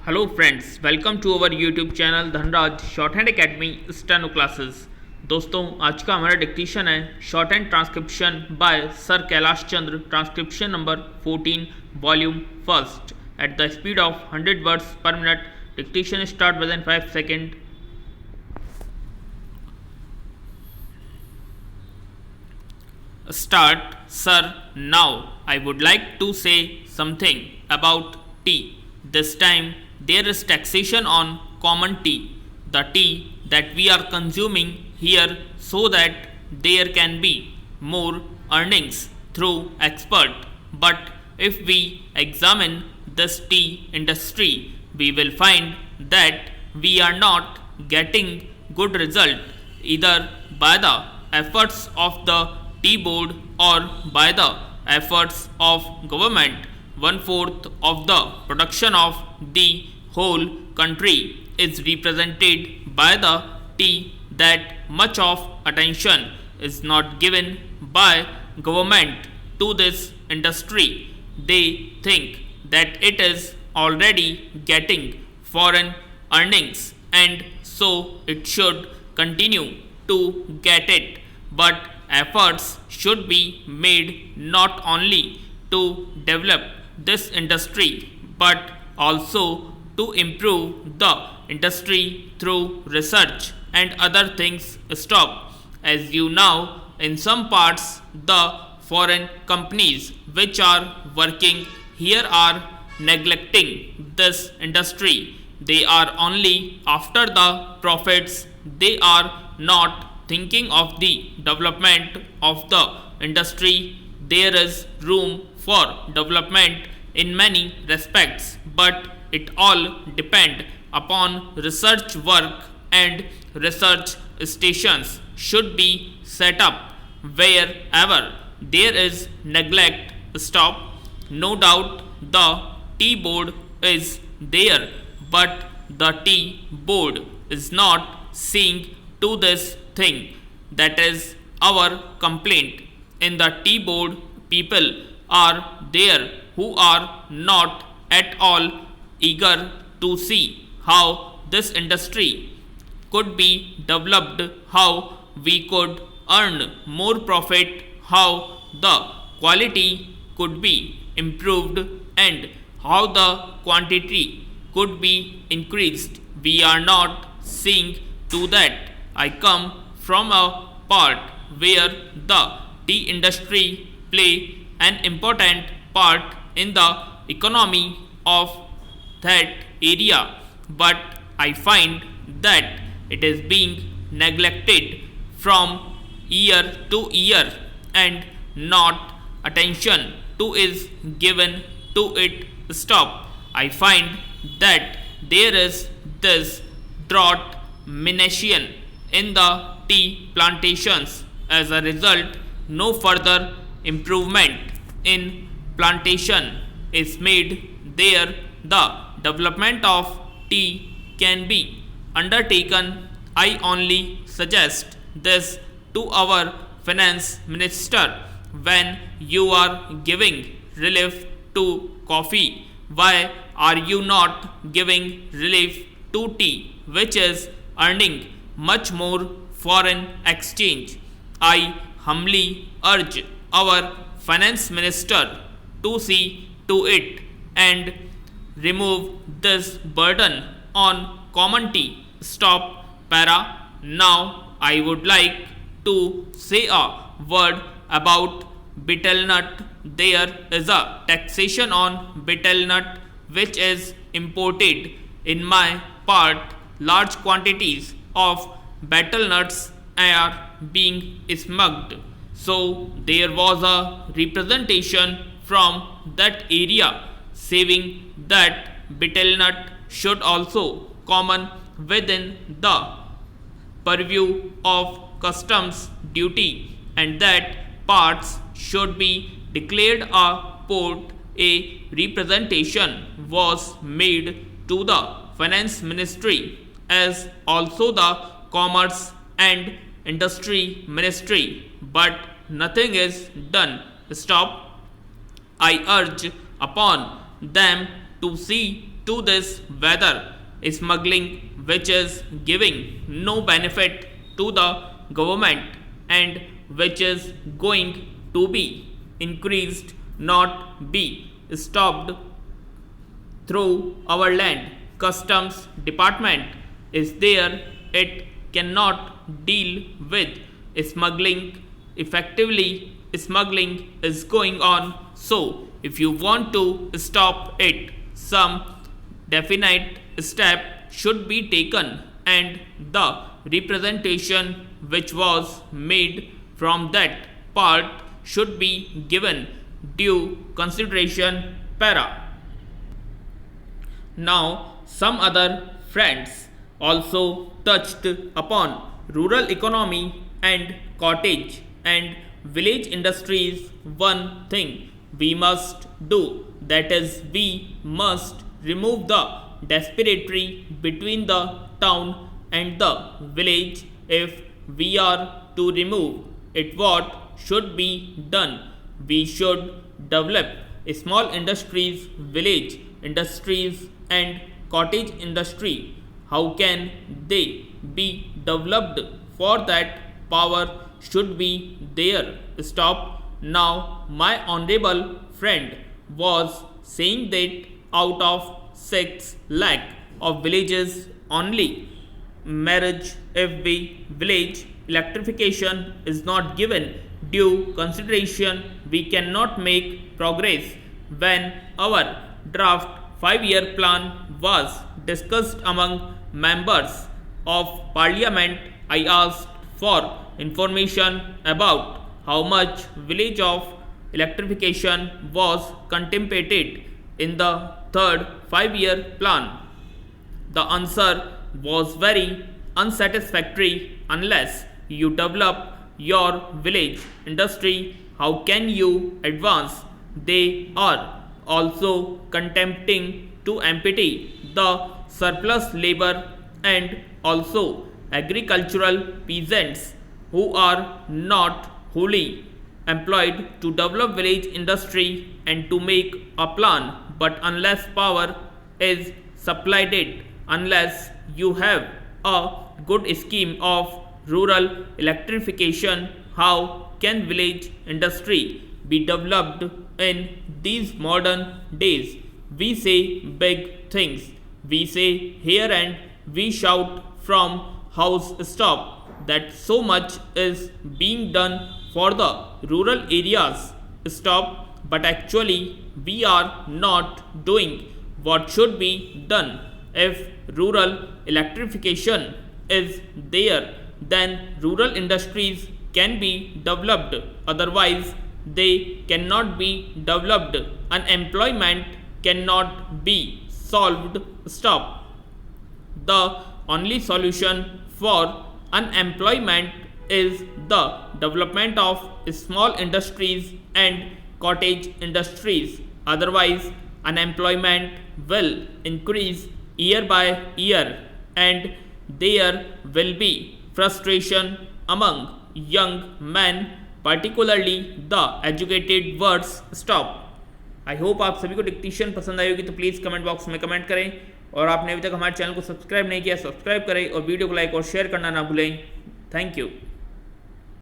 Hello friends, welcome to our YouTube channel Dhanraj shorthand academy steno classes. दोस्तों, आज का हमारा डिक्टेशन है shorthand transcription by sir Kailash Chandra, transcription number 14, volume first, at the speed of 100 words per minute. Dictation start within 5 second. Start, sir. Now I would like to say something about tea. This time there is taxation on common tea, the tea that we are consuming here, so that there can be more earnings through export. But if we examine this tea industry, we will find that we are not getting good result either by the efforts of the tea board or by the efforts of government. 1/4 of the production of the whole country is represented by the tea. That much of attention is not given by government to this industry. They think that it is already getting foreign earnings, and so it should continue to get it. But efforts should be made not only to develop this industry but also to improve the industry through research and other things. Stop. As you know, in some parts the foreign companies which are working here are neglecting this industry. They are only after the profits. They are not thinking of the development of the industry. There is room for development in many respects, but it all depends upon research work, and research stations should be set up wherever there is neglect. Stop. No doubt the tea board is there, but the tea board is not seeing to this thing. That is our complaint. In the tea board, people are there who are not at all eager to see how this industry could be developed, how we could earn more profit, how the quality could be improved, and how the quantity could be increased. We are not seeing to that. I come from a part where the tea industry play an important part in the economy of that area, but I find that it is being neglected from year to year, and not attention to is given to it. Stop. I find that there is this drought menation in the tea plantations. As a result, no further improvement in plantation is made there. The development of tea can be undertaken. I only suggest this to our finance minister. When you are giving relief to coffee, why are you not giving relief to tea, which is earning much more foreign exchange? I humbly urge our finance minister to see to it and remove this burden on common tea. Stop. Para. Now I would like to say a word about betel nut. There is a taxation on betel nut which is imported in my part. Large quantities of betel nuts are being smuggled. So there was a representation from that area saying that betel nut should also common within the purview of customs duty, and that parts should be declared a port. A representation was made to the finance ministry as also the commerce and industry ministry, but nothing is done. Stop. I urge upon them to see to this whether smuggling which is giving no benefit to the government and which is going to be increased not be stopped through our land. Customs department is there. It cannot deal with smuggling effectively. Smuggling is going on. So if you want to stop it, some definite step should be taken and the representation which was made from that part should be given due consideration. Para. Now, some other friends also touched upon rural economy and cottage and village industries. One thing we must do, that is, we must remove the disparity between the town and the village. If we are to remove it, what should be done? We should develop small industries, village industries, and cottage industry. How can they be developed? For that, power should be there. Stop. Now, my honorable friend was saying that out of 6 lakh of villages only, marriage if the village electrification is not given due consideration, we cannot make progress. When our draft 5-year plan was discussed among members of parliament, I asked for information about how much village of electrification was contemplated in the third 5-year plan. The answer was very unsatisfactory. Unless you develop your village industry, how can you advance? They are also attempting to empty the surplus labor and also agricultural peasants who are not wholly employed to develop village industry and to make a plan. But unless power is supplied it, unless you have a good scheme of rural electrification, how can village industry be developed in these modern days? We say big things, we say here and we shout from housetop that so much is being done for the rural areas. Stop, but actually we are not doing what should be done. If rural electrification is there, then rural industries can be developed, otherwise they cannot be developed. Unemployment cannot be solved. Stop. The only solution for unemployment is the development of small industries and cottage industries. Otherwise, unemployment will increase year by year and there will be frustration among young men, particularly the educated ones. Stop. I hope आप सभी को dictation पसंद आई होगी, तो please comment box में comment करें और आपने अभी तक हमारे चैनल को सब्सक्राइब नहीं किया सब्सक्राइब करें और वीडियो को लाइक और शेयर करना ना भूलें। Thank you.